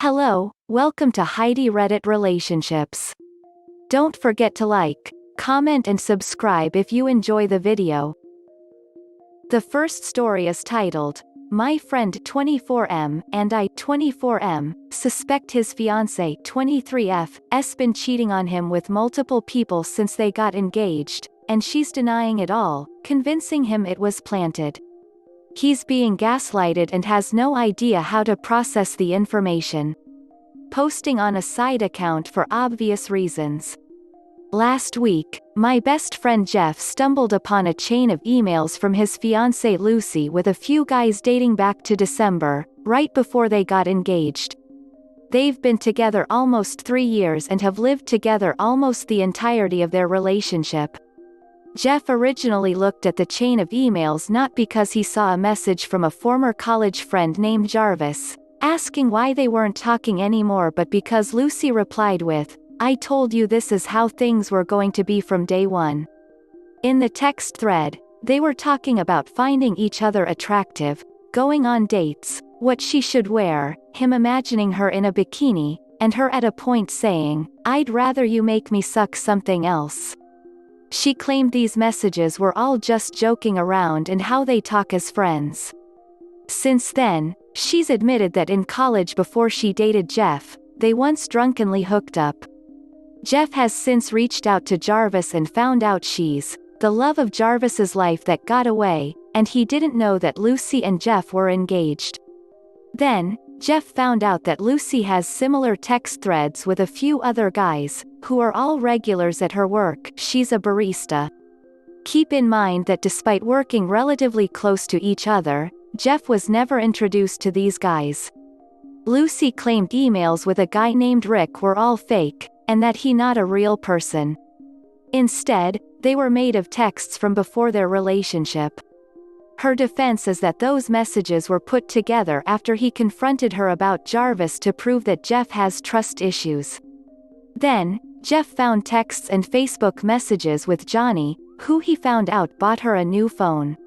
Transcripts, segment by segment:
Hello, welcome to Heidi Relationships. Don't forget to like, comment and subscribe if you enjoy the video. The first story is titled, My Friend 24M and I 24M suspect his fiancée 23F has been cheating on him with multiple people since they got engaged, and she's denying it all, convincing him it was planted. He's being gaslighted and has no idea how to process the information. Posting on a side account for obvious reasons. Last week, my best friend Jeff stumbled upon a chain of emails from his fiancée Lucy with a few guys dating back to December, right before they got engaged. They've been together almost 3 years and have lived together almost the entirety of their relationship. Jeff originally looked at the chain of emails not because he saw a message from a former college friend named Jarvis, asking why they weren't talking anymore, but because Lucy replied with, "I told you this is how things were going to be from day one." In the text thread, they were talking about finding each other attractive, going on dates, what she should wear, him imagining her in a bikini, and her at a point saying, "I'd rather you make me suck something else." She claimed these messages were all just joking around and how they talk as friends. Since then, she's admitted that in college before she dated Jeff, they once drunkenly hooked up. Jeff has since reached out to Jarvis and found out she's the love of Jarvis's life that got away, and he didn't know that Lucy and Jeff were engaged. Then, Jeff found out that Lucy has similar text threads with a few other guys, who are all regulars at her work. She's a barista. Keep in mind that despite working relatively close to each other, Jeff was never introduced to these guys. Lucy claimed emails with a guy named Rick were all fake, and that he not a real person. Instead, they were made of texts from before their relationship. Her defense is that those messages were put together after he confronted her about Jarvis to prove that Jeff has trust issues. Then, Jeff found texts and Facebook messages with Johnny, who he found out bought her a new phone.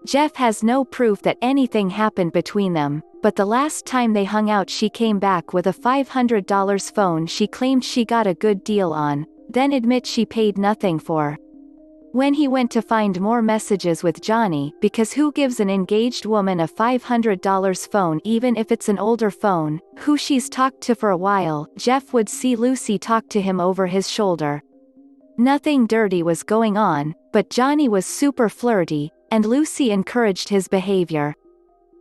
Jeff has no proof that anything happened between them, but the last time they hung out she came back with a $500 phone she claimed she got a good deal on, then admits she paid nothing for. When he went to find more messages with Johnny, because who gives an engaged woman a $500 phone even if it's an older phone, who she's talked to for a while, Jeff would see Lucy talk to him over his shoulder. Nothing dirty was going on, but Johnny was super flirty, and Lucy encouraged his behavior.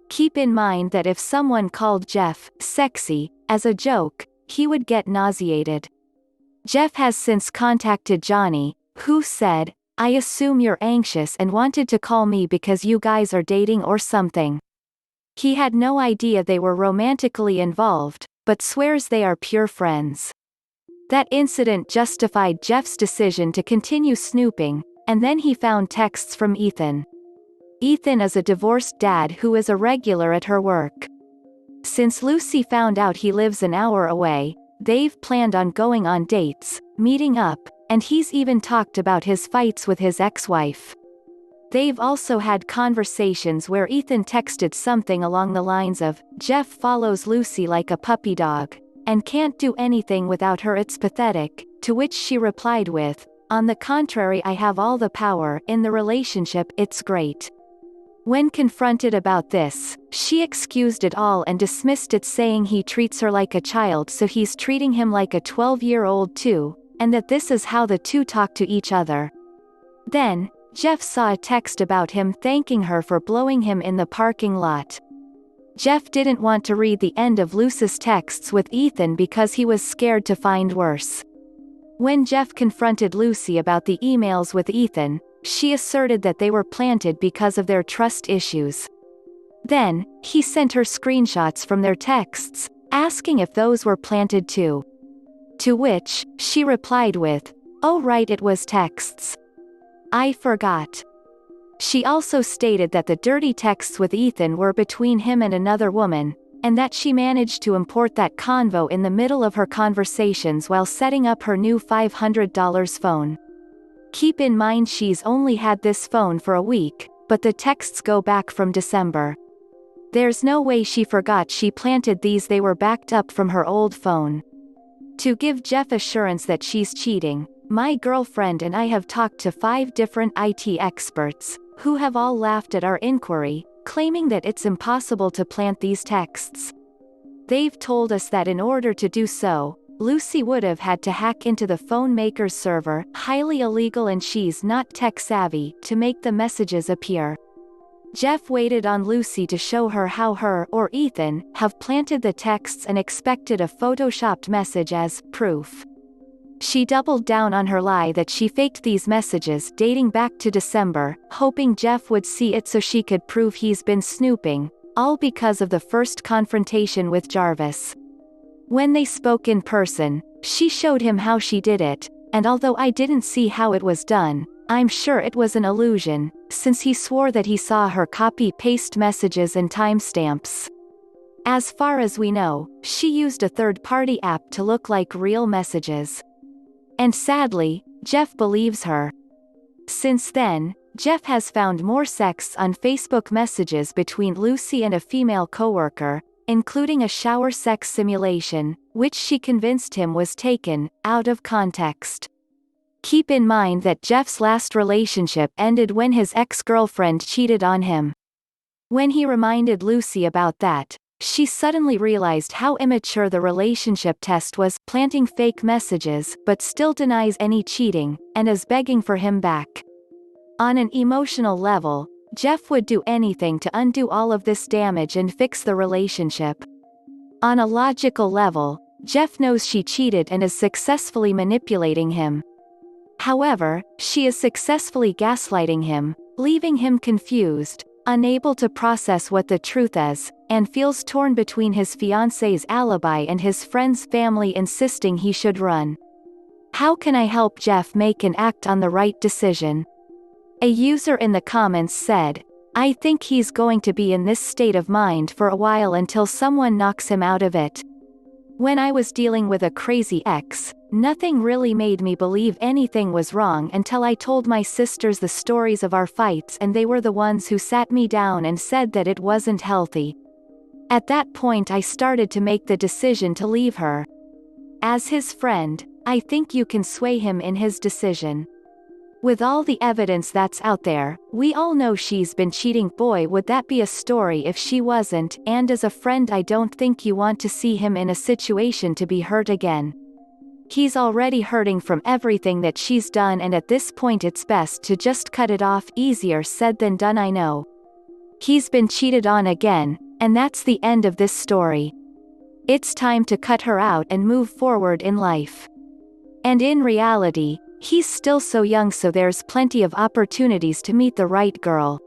Keep in mind that if someone called Jeff sexy as a joke, he would get nauseated. Jeff has since contacted Johnny, who said, "I assume you're anxious and wanted to call me because you guys are dating or something." He had no idea they were romantically involved, but swears they are pure friends. That incident justified Jeff's decision to continue snooping, and then he found texts from Ethan. Ethan is a divorced dad who is a regular at her work. Since Lucy found out he lives an hour away, they've planned on going on dates, meeting up, and he's even talked about his fights with his ex-wife. They've also had conversations where Ethan texted something along the lines of, "Jeff follows Lucy like a puppy dog, and can't do anything without her, it's pathetic," to which she replied with, "On the contrary, I have all the power in the relationship, it's great." When confronted about this, she excused it all and dismissed it, saying he treats her like a child so he's treating him like a 12-year-old too, and that this is how the two talk to each other. Then, Jeff saw a text about him thanking her for blowing him in the parking lot. Jeff didn't want to read the end of Lucy's texts with Ethan because he was scared to find worse. When Jeff confronted Lucy about the emails with Ethan, she asserted that they were planted because of their trust issues. Then, he sent her screenshots from their texts, asking if those were planted too. To which, she replied with, "Oh right, it was texts. I forgot." She also stated that the dirty texts with Ethan were between him and another woman, and that she managed to import that convo in the middle of her conversations while setting up her new $500 phone. Keep in mind she's only had this phone for a week, but the texts go back from December. There's no way she forgot she planted these. They were backed up from her old phone. To give Jeff assurance that she's cheating, my girlfriend and I have talked to 5 different IT experts, who have all laughed at our inquiry, claiming that it's impossible to plant these texts. They've told us that in order to do so, Lucy would have had to hack into the phone maker's server, highly illegal, and she's not tech-savvy, to make the messages appear. Jeff waited on Lucy to show her how her, or Ethan, have planted the texts and expected a photoshopped message as proof. She doubled down on her lie that she faked these messages dating back to December, hoping Jeff would see it so she could prove he's been snooping, all because of the first confrontation with Jarvis. When they spoke in person, she showed him how she did it, and although I didn't see how it was done, I'm sure it was an illusion, since he swore that he saw her copy-paste messages and timestamps. As far as we know, she used a third-party app to look like real messages. And sadly, Jeff believes her. Since then, Jeff has found more sex on Facebook messages between Lucy and a female coworker, including a shower sex simulation, which she convinced him was taken out of context. Keep in mind that Jeff's last relationship ended when his ex-girlfriend cheated on him. When he reminded Lucy about that, she suddenly realized how immature the relationship test was, planting fake messages, but still denies any cheating, and is begging for him back. On an emotional level, Jeff would do anything to undo all of this damage and fix the relationship. On a logical level, Jeff knows she cheated and is successfully manipulating him. However, she is successfully gaslighting him, leaving him confused, unable to process what the truth is, and feels torn between his fiancée's alibi and his friend's family insisting he should run. How can I help Jeff make and act on the right decision? A user in the comments said, I think he's going to be in this state of mind for a while until someone knocks him out of it. When I was dealing with a crazy ex, nothing really made me believe anything was wrong until I told my sisters the stories of our fights, and they were the ones who sat me down and said that it wasn't healthy. At that point I started to make the decision to leave her. As his friend, I think you can sway him in his decision. With all the evidence that's out there, we all know she's been cheating. Boy, would that be a story if she wasn't, and as a friend I don't think you want to see him in a situation to be hurt again. He's already hurting from everything that she's done, and at this point it's best to just cut it off. Easier said than done, I know. He's been cheated on again, and that's the end of this story. It's time to cut her out and move forward in life. And in reality, he's still so young, so there's plenty of opportunities to meet the right girl.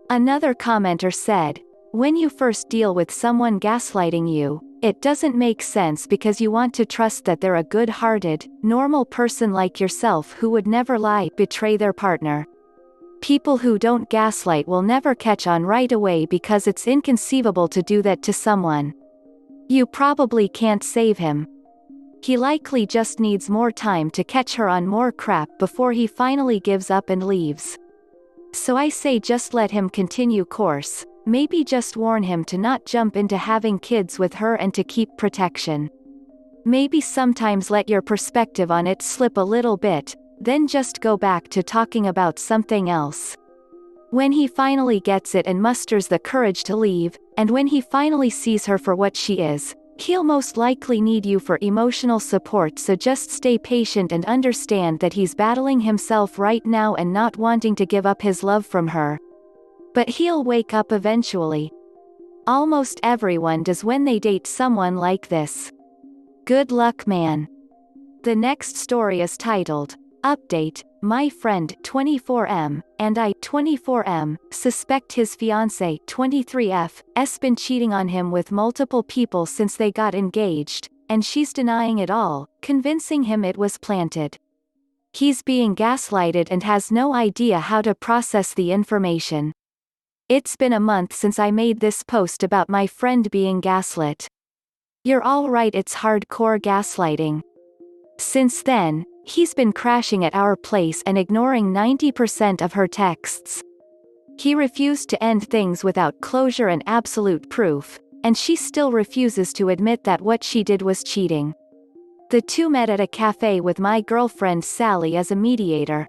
Another commenter said, when you first deal with someone gaslighting you, it doesn't make sense because you want to trust that they're a good-hearted, normal person like yourself who would never lie, betray their partner. People who don't gaslight will never catch on right away because it's inconceivable to do that to someone. You probably can't save him. He likely just needs more time to catch her on more crap before he finally gives up and leaves. So I say just let him continue course, maybe just warn him to not jump into having kids with her and to keep protection. Maybe sometimes let your perspective on it slip a little bit, then just go back to talking about something else. When he finally gets it and musters the courage to leave, and when he finally sees her for what she is, he'll most likely need you for emotional support, so just stay patient and understand that he's battling himself right now and not wanting to give up his love from her. But he'll wake up eventually. Almost everyone does when they date someone like this. Good luck, man. The next story is titled, Update, my friend 24M, and I 24M, suspect his fiancée 23F, has been cheating on him with multiple people since they got engaged, and she's denying it all, convincing him it was planted. He's being gaslighted and has no idea how to process the information. It's been a month since I made this post about my friend being gaslit. You're all right, it's hardcore gaslighting. Since then, he's been crashing at our place and ignoring 90% of her texts. He refused to end things without closure and absolute proof, and she still refuses to admit that what she did was cheating. The two met at a cafe with my girlfriend Sally as a mediator.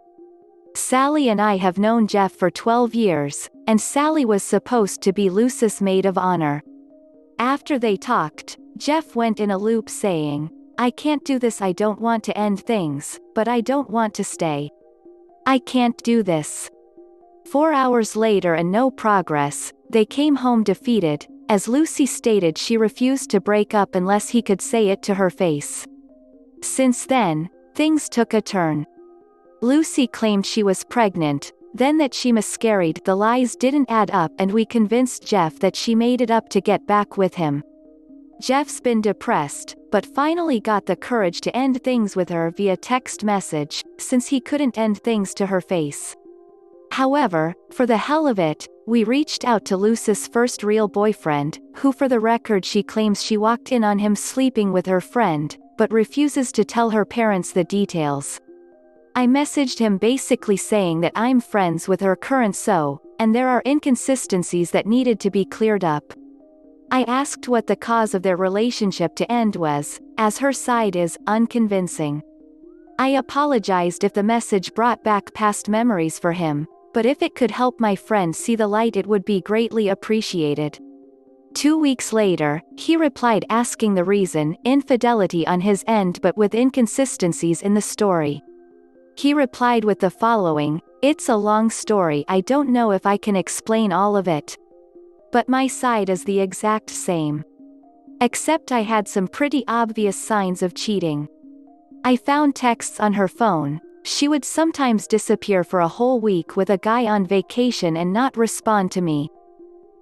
Sally and I have known Jeff for 12 years, and Sally was supposed to be Lucy's maid of honor. After they talked, Jeff went in a loop saying, "I can't do this, I don't want to end things, but I don't want to stay. I can't do this." 4 hours later and no progress, they came home defeated, as Lucy stated she refused to break up unless he could say it to her face. Since then, things took a turn. Lucy claimed she was pregnant, then that she miscarried. The lies didn't add up and we convinced Jeff that she made it up to get back with him. Jeff's been depressed, but finally got the courage to end things with her via text message, since he couldn't end things to her face. However, for the hell of it, we reached out to Lucy's first real boyfriend, who for the record she claims she walked in on him sleeping with her friend, but refuses to tell her parents the details. I messaged him basically saying that I'm friends with her current and there are inconsistencies that needed to be cleared up. I asked what the cause of their relationship to end was, as her side is unconvincing. I apologized if the message brought back past memories for him, but if it could help my friend see the light it would be greatly appreciated. 2 weeks later, he replied asking the reason, infidelity on his end but with inconsistencies in the story. He replied with the following, "It's a long story, I don't know if I can explain all of it. But my side is the exact same. Except I had some pretty obvious signs of cheating. I found texts on her phone. She would sometimes disappear for a whole week with a guy on vacation and not respond to me.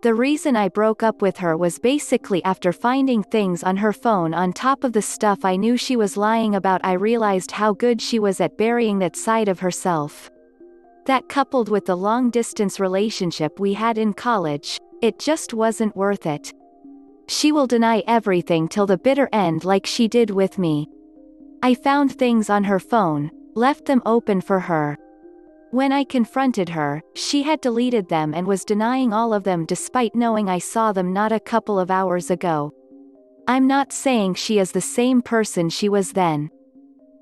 The reason I broke up with her was basically after finding things on her phone on top of the stuff I knew she was lying about. I realized how good she was at burying that side of herself. That coupled with the long-distance relationship we had in college, it just wasn't worth it. She will deny everything till the bitter end like she did with me. I found things on her phone, left them open for her. When I confronted her, she had deleted them and was denying all of them despite knowing I saw them not a couple of hours ago. I'm not saying she is the same person she was then.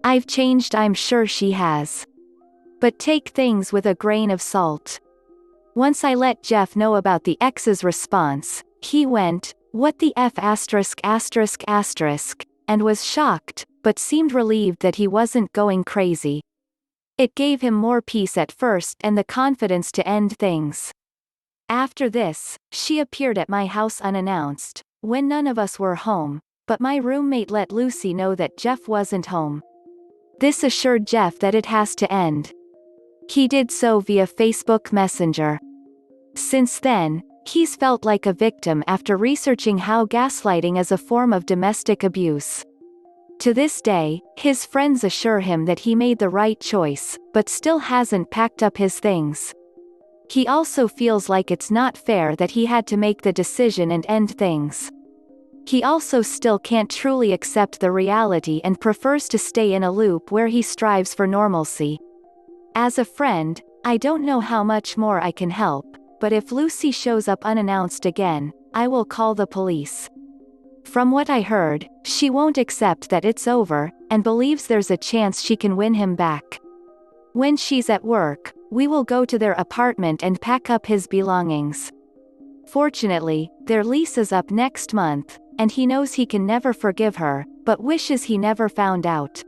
I've changed, I'm sure she has. But take things with a grain of salt. Once I let Jeff know about the ex's response, he went, "What the F********, and was shocked, but seemed relieved that he wasn't going crazy. It gave him more peace at first and the confidence to end things. After this, she appeared at my house unannounced, when none of us were home, but my roommate let Lucy know that Jeff wasn't home. This assured Jeff that it has to end. He did so via Facebook Messenger. Since then, he's felt like a victim after researching how gaslighting is a form of domestic abuse. To this day, his friends assure him that he made the right choice, but still hasn't packed up his things. He also feels like it's not fair that he had to make the decision and end things. He also still can't truly accept the reality and prefers to stay in a loop where he strives for normalcy. As a friend, I don't know how much more I can help, but if Lucy shows up unannounced again, I will call the police. From what I heard, she won't accept that it's over, and believes there's a chance she can win him back. When she's at work, we will go to their apartment and pack up his belongings. Fortunately, their lease is up next month, and he knows he can never forgive her, but wishes he never found out.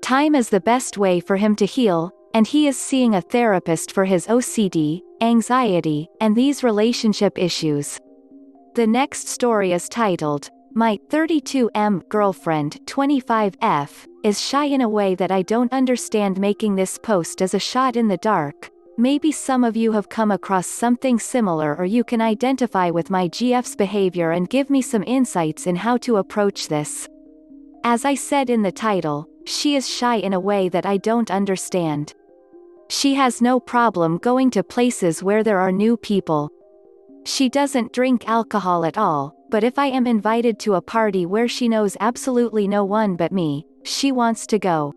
Time is the best way for him to heal, and he is seeing a therapist for his OCD, anxiety, and these relationship issues. The next story is titled, "My 32M girlfriend 25F is shy in a way that I don't understand." Making this post as a shot in the dark. Maybe some of you have come across something similar or you can identify with my GF's behavior and give me some insights in how to approach this. As I said in the title, she is shy in a way that I don't understand. She has no problem going to places where there are new people. She doesn't drink alcohol at all, but if I am invited to a party where she knows absolutely no one but me, she wants to go.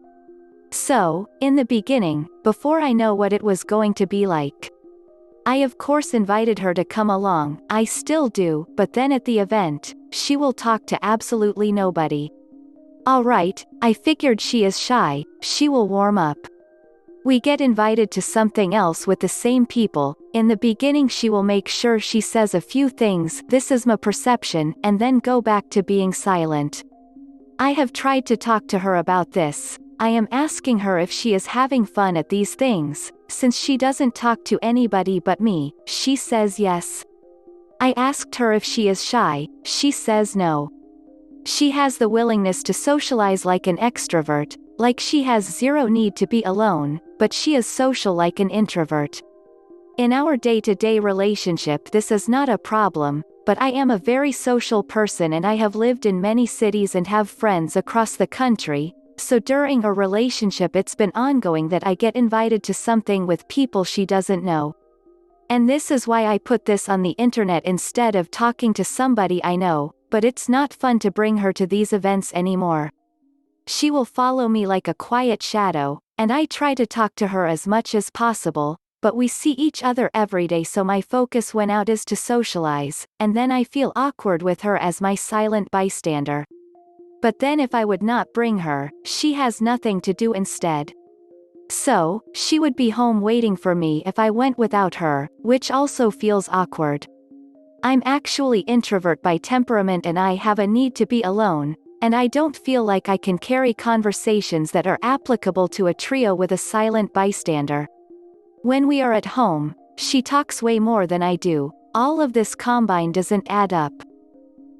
So, in the beginning, before I know what it was going to be like, I of course invited her to come along, I still do, but then at the event, she will talk to absolutely nobody. Alright, I figured she is shy, she will warm up. We get invited to something else with the same people. In the beginning she will make sure she says a few things, this is my perception, and then go back to being silent. I have tried to talk to her about this. I am asking her if she is having fun at these things. Since she doesn't talk to anybody but me, she says yes. I asked her if she is shy, she says no. She has the willingness to socialize like an extrovert, like she has zero need to be alone, but she is social like an introvert. In our day-to-day relationship this is not a problem, but I am a very social person and I have lived in many cities and have friends across the country, so during a relationship it's been ongoing that I get invited to something with people she doesn't know. And this is why I put this on the internet instead of talking to somebody I know, but it's not fun to bring her to these events anymore. She will follow me like a quiet shadow, and I try to talk to her as much as possible, but we see each other every day so my focus when out is to socialize, and then I feel awkward with her as my silent bystander. But then if I would not bring her, she has nothing to do instead. So, she would be home waiting for me if I went without her, which also feels awkward. I'm actually introvert by temperament and I have a need to be alone, and I don't feel like I can carry conversations that are applicable to a trio with a silent bystander. When we are at home, she talks way more than I do. All of this combined doesn't add up.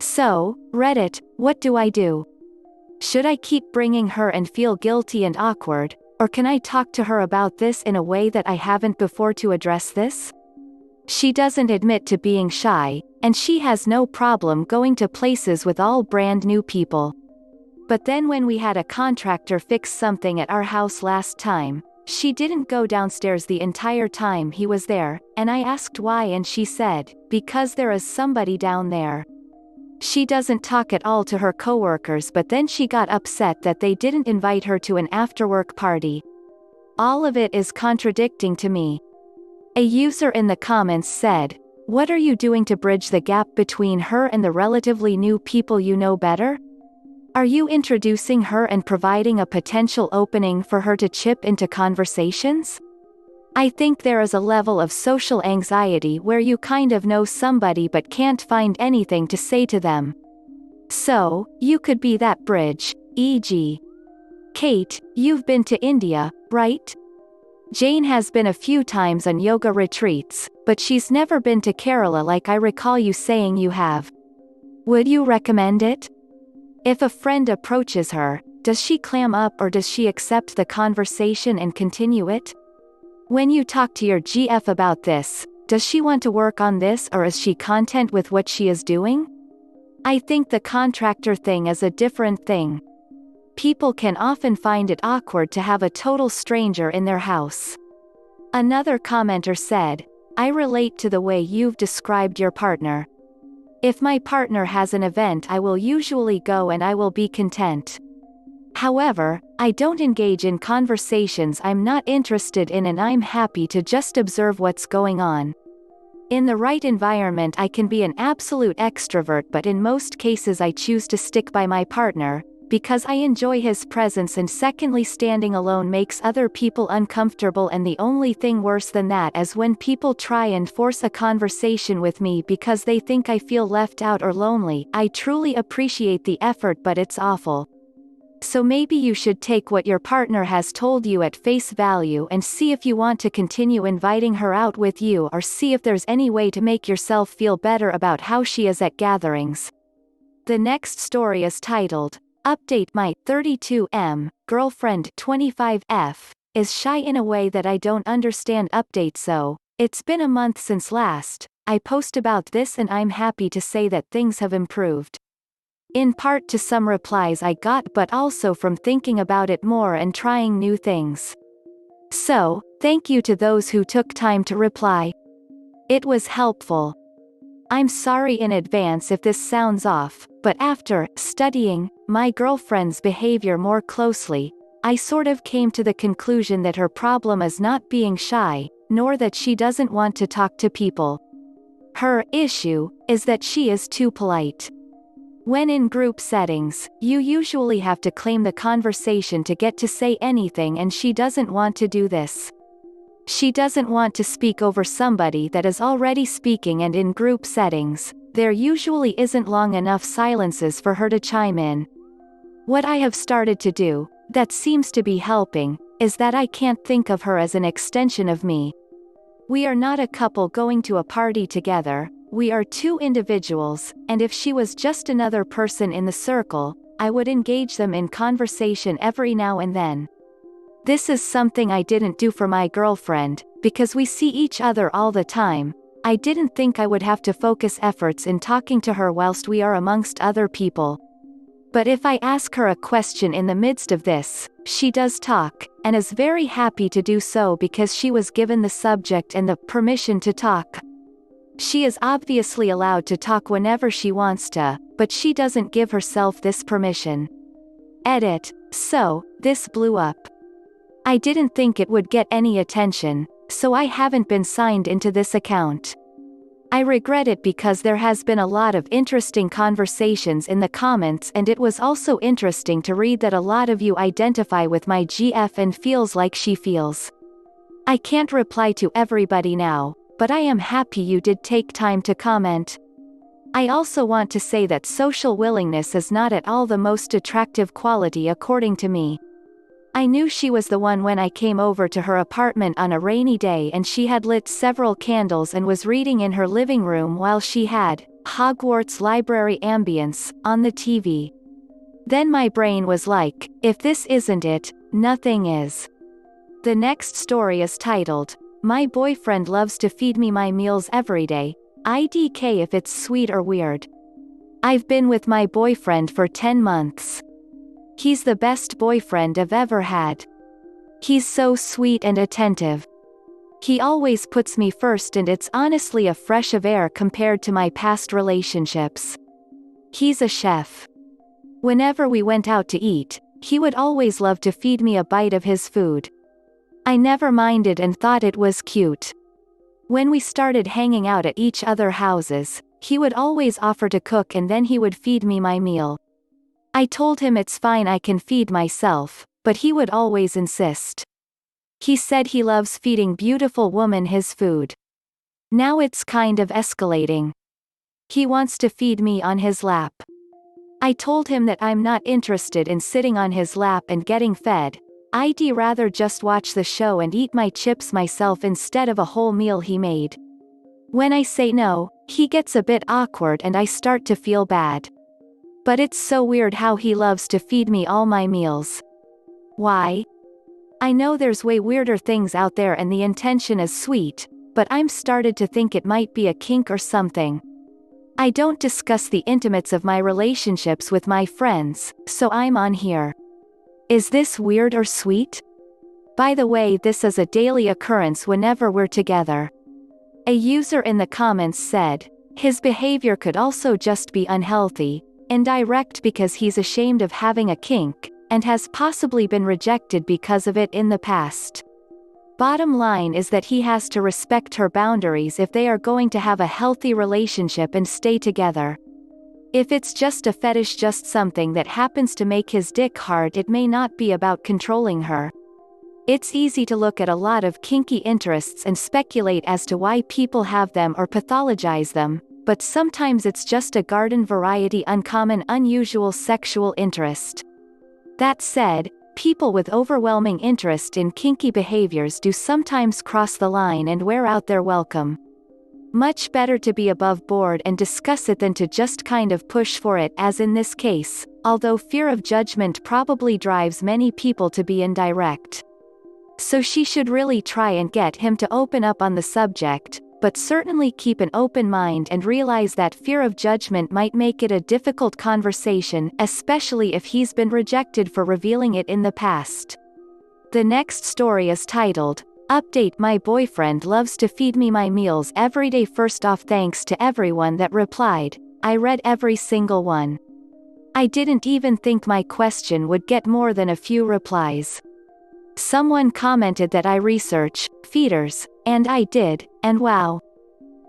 So, Reddit, what do I do? Should I keep bringing her and feel guilty and awkward, or can I talk to her about this in a way that I haven't before to address this? She doesn't admit to being shy, and she has no problem going to places with all brand new people. But then when we had a contractor fix something at our house last time, she didn't go downstairs the entire time he was there, and I asked why and she said, because there is somebody down there. She doesn't talk at all to her coworkers but then she got upset that they didn't invite her to an after-work party. All of it is contradicting to me. A user in the comments said, "What are you doing to bridge the gap between her and the relatively new people you know better? Are you introducing her and providing a potential opening for her to chip into conversations? I think there is a level of social anxiety where you kind of know somebody but can't find anything to say to them. So, you could be that bridge, e.g. Kate, you've been to India, right? Jane has been a few times on yoga retreats, but she's never been to Kerala like I recall you saying you have. Would you recommend it? If a friend approaches her, does she clam up or does she accept the conversation and continue it? When you talk to your GF about this, does she want to work on this or is she content with what she is doing? I think the contractor thing is a different thing. People can often find it awkward to have a total stranger in their house. Another commenter said, "I relate to the way you've described your partner. If my partner has an event I will usually go and I will be content. However, I don't engage in conversations I'm not interested in and I'm happy to just observe what's going on. In the right environment I can be an absolute extrovert but in most cases I choose to stick by my partner, because I enjoy his presence and secondly standing alone makes other people uncomfortable and the only thing worse than that is when people try and force a conversation with me because they think I feel left out or lonely. I truly appreciate the effort but it's awful. So maybe you should take what your partner has told you at face value and see if you want to continue inviting her out with you or see if there's any way to make yourself feel better about how she is at gatherings." The next story is titled, "Update My 32M Girlfriend 25F is shy in a way that I don't understand." Update. So, it's been a month since last I post about this and I'm happy to say that things have improved. In part to some replies I got but also from thinking about it more and trying new things. So, thank you to those who took time to reply. It was helpful. I'm sorry in advance if this sounds off, but after studying my girlfriend's behavior more closely, I sort of came to the conclusion that her problem is not being shy, nor that she doesn't want to talk to people. Her issue is that she is too polite. When in group settings, you usually have to claim the conversation to get to say anything, and she doesn't want to do this. She doesn't want to speak over somebody that is already speaking, and in group settings, there usually isn't long enough silences for her to chime in. What I have started to do, that seems to be helping, is that I can't think of her as an extension of me. We are not a couple going to a party together, we are two individuals, and if she was just another person in the circle, I would engage them in conversation every now and then. This is something I didn't do for my girlfriend, because we see each other all the time. I didn't think I would have to focus efforts in talking to her whilst we are amongst other people. But if I ask her a question in the midst of this, she does talk, and is very happy to do so because she was given the subject and the permission to talk. She is obviously allowed to talk whenever she wants to, but she doesn't give herself this permission. Edit. So, this blew up. I didn't think it would get any attention, so I haven't been signed into this account. I regret it because there has been a lot of interesting conversations in the comments, and it was also interesting to read that a lot of you identify with my GF and feels like she feels. I can't reply to everybody now, but I am happy you did take time to comment. I also want to say that social willingness is not at all the most attractive quality according to me. I knew she was the one when I came over to her apartment on a rainy day and she had lit several candles and was reading in her living room while she had Hogwarts library ambience on the TV. Then my brain was like, if this isn't it, nothing is. The next story is titled, My Boyfriend Loves to Feed Me My Meals Every Day, IDK if it's sweet or weird. I've been with my boyfriend for 10 months. He's the best boyfriend I've ever had. He's so sweet and attentive. He always puts me first, and it's honestly a fresh of air compared to my past relationships. He's a chef. Whenever we went out to eat, he would always love to feed me a bite of his food. I never minded and thought it was cute. When we started hanging out at each other's houses, he would always offer to cook and then he would feed me my meal. I told him it's fine, I can feed myself, but he would always insist. He said he loves feeding beautiful women his food. Now it's kind of escalating. He wants to feed me on his lap. I told him that I'm not interested in sitting on his lap and getting fed. I'd rather just watch the show and eat my chips myself instead of a whole meal he made. When I say no, he gets a bit awkward and I start to feel bad. But it's so weird how he loves to feed me all my meals. Why? I know there's way weirder things out there and the intention is sweet, but I'm started to think it might be a kink or something. I don't discuss the intimates of my relationships with my friends, so I'm on here. Is this weird or sweet? By the way, this is a daily occurrence whenever we're together. A user in the comments said, his behavior could also just be unhealthy, indirect because he's ashamed of having a kink, and has possibly been rejected because of it in the past. Bottom line is that he has to respect her boundaries if they are going to have a healthy relationship and stay together. If it's just a fetish, just something that happens to make his dick hard, it may not be about controlling her. It's easy to look at a lot of kinky interests and speculate as to why people have them or pathologize them, but sometimes it's just a garden variety uncommon unusual sexual interest. That said, people with overwhelming interest in kinky behaviors do sometimes cross the line and wear out their welcome. Much better to be above board and discuss it than to just kind of push for it, as in this case, although fear of judgment probably drives many people to be indirect. So she should really try and get him to open up on the subject, but certainly keep an open mind and realize that fear of judgment might make it a difficult conversation, especially if he's been rejected for revealing it in the past. The next story is titled, Update, My Boyfriend Loves to Feed Me My Meals Every Day. First off, thanks to everyone that replied. I read every single one. I didn't even think my question would get more than a few replies. Someone commented that I research feeders And I did, and wow.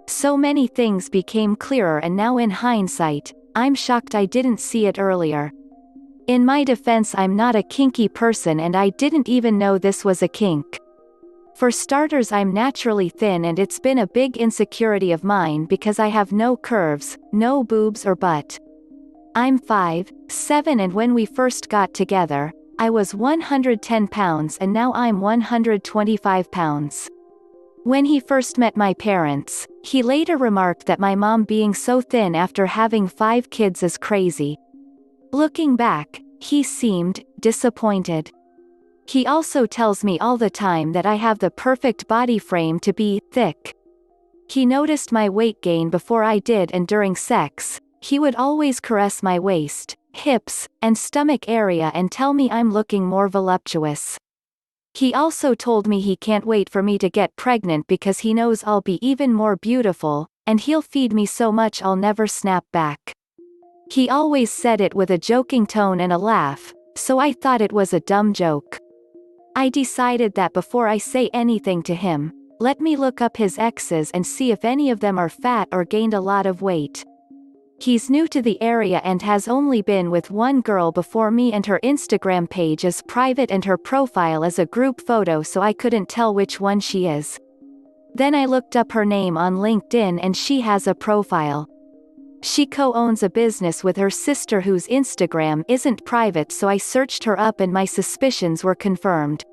So many things became clearer, and now in hindsight, I'm shocked I didn't see it earlier. In my defense, I'm not a kinky person and I didn't even know this was a kink. For starters, I'm naturally thin and it's been a big insecurity of mine because I have no curves, no boobs or butt. I'm 5'7" and when we first got together, I was 110 pounds and now I'm 125 pounds. When he first met my parents, he later remarked that my mom being so thin after having 5 kids is crazy. Looking back, he seemed disappointed. He also tells me all the time that I have the perfect body frame to be thick. He noticed my weight gain before I did, and during sex, he would always caress my waist, hips, and stomach area and tell me I'm looking more voluptuous. He also told me he can't wait for me to get pregnant because he knows I'll be even more beautiful, and he'll feed me so much I'll never snap back. He always said it with a joking tone and a laugh, so I thought it was a dumb joke. I decided that before I say anything to him, let me look up his exes and see if any of them are fat or gained a lot of weight. He's new to the area and has only been with one girl before me, and her Instagram page is private and her profile is a group photo, so I couldn't tell which one she is. Then I looked up her name on LinkedIn and she has a profile. She co-owns a business with her sister whose Instagram isn't private, so I searched her up and my suspicions were confirmed.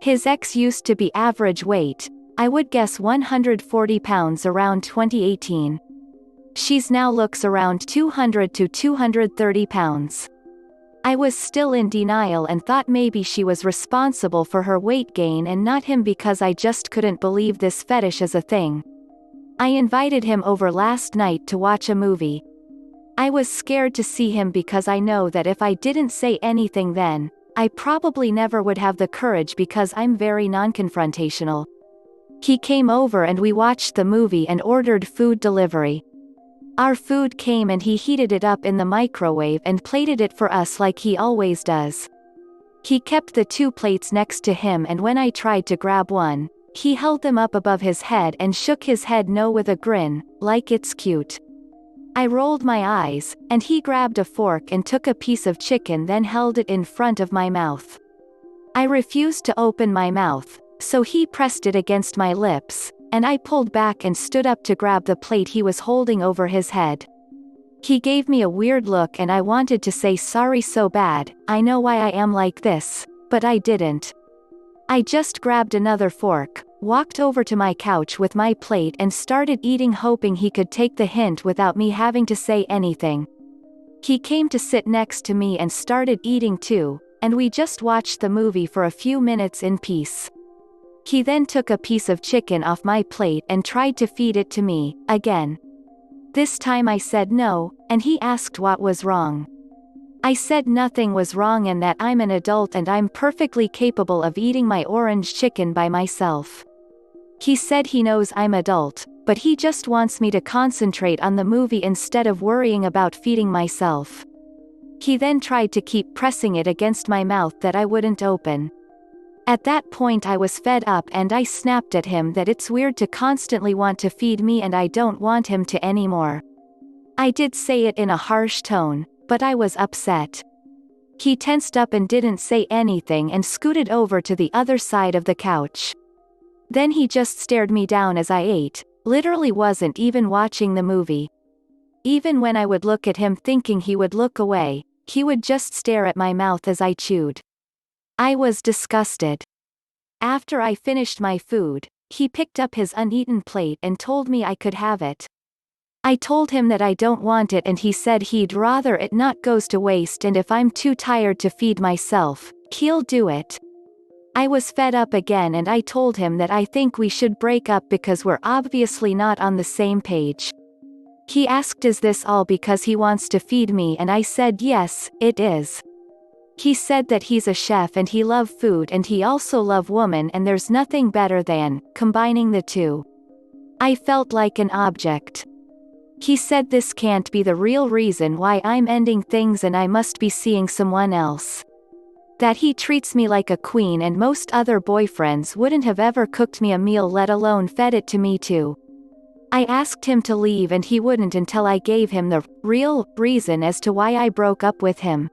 His ex used to be average weight, I would guess 140 pounds around 2018. She's now looks around 200 to 230 pounds. I was still in denial and thought maybe she was responsible for her weight gain and not him, because I just couldn't believe this fetish is a thing. I invited him over last night to watch a movie. I was scared to see him because I know that if I didn't say anything then, I probably never would have the courage because I'm very non-confrontational. He came over and we watched the movie and ordered food delivery. Our food came and he heated it up in the microwave and plated it for us like he always does. He kept the 2 plates next to him, and when I tried to grab one, he held them up above his head and shook his head no with a grin, like it's cute. I rolled my eyes, and he grabbed a fork and took a piece of chicken, then held it in front of my mouth. I refused to open my mouth, so he pressed it against my lips, and I pulled back and stood up to grab the plate he was holding over his head. He gave me a weird look and I wanted to say sorry so bad, I know why I am like this, but I didn't. I just grabbed another fork, walked over to my couch with my plate and started eating, hoping he could take the hint without me having to say anything. He came to sit next to me and started eating too, and we just watched the movie for a few minutes in peace. He then took a piece of chicken off my plate and tried to feed it to me, again. This time I said no, and he asked what was wrong. I said nothing was wrong and that I'm an adult and I'm perfectly capable of eating my orange chicken by myself. He said he knows I'm adult, but he just wants me to concentrate on the movie instead of worrying about feeding myself. He then tried to keep pressing it against my mouth that I wouldn't open. At that point I was fed up and I snapped at him that it's weird to constantly want to feed me and I don't want him to anymore. I did say it in a harsh tone, but I was upset. He tensed up and didn't say anything and scooted over to the other side of the couch. Then he just stared me down as I ate, literally wasn't even watching the movie. Even when I would look at him thinking he would look away, he would just stare at my mouth as I chewed. I was disgusted. After I finished my food, he picked up his uneaten plate and told me I could have it. I told him that I don't want it and he said he'd rather it not goes to waste, and if I'm too tired to feed myself, he'll do it. I was fed up again and I told him that I think we should break up because we're obviously not on the same page. He asked, is this all because he wants to feed me, and I said yes, it is. He said that he's a chef and he love food and he also love women and there's nothing better than combining the two. I felt like an object. He said this can't be the real reason why I'm ending things and I must be seeing someone else. That he treats me like a queen and most other boyfriends wouldn't have ever cooked me a meal, let alone fed it to me too. I asked him to leave and he wouldn't until I gave him the real reason as to why I broke up with him.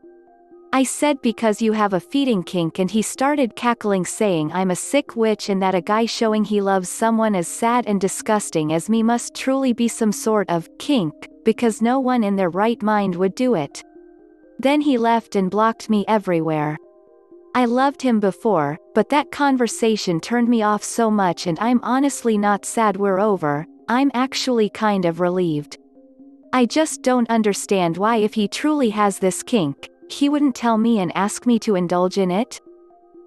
I said because you have a feeding kink, and he started cackling saying I'm a sick witch and that a guy showing he loves someone as sad and disgusting as me must truly be some sort of kink, because no one in their right mind would do it. Then he left and blocked me everywhere. I loved him before, but that conversation turned me off so much, and I'm honestly not sad we're over. I'm actually kind of relieved. I just don't understand why, if he truly has this kink, he wouldn't tell me and ask me to indulge in it?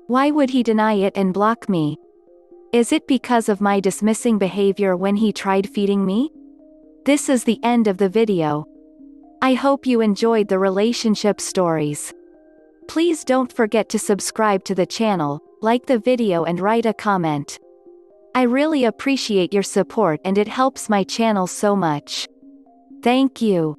Why would he deny it and block me? Is it because of my dismissing behavior when he tried feeding me? This is the end of the video. I hope you enjoyed the relationship stories. Please don't forget to subscribe to the channel, like the video and write a comment. I really appreciate your support and it helps my channel so much. Thank you.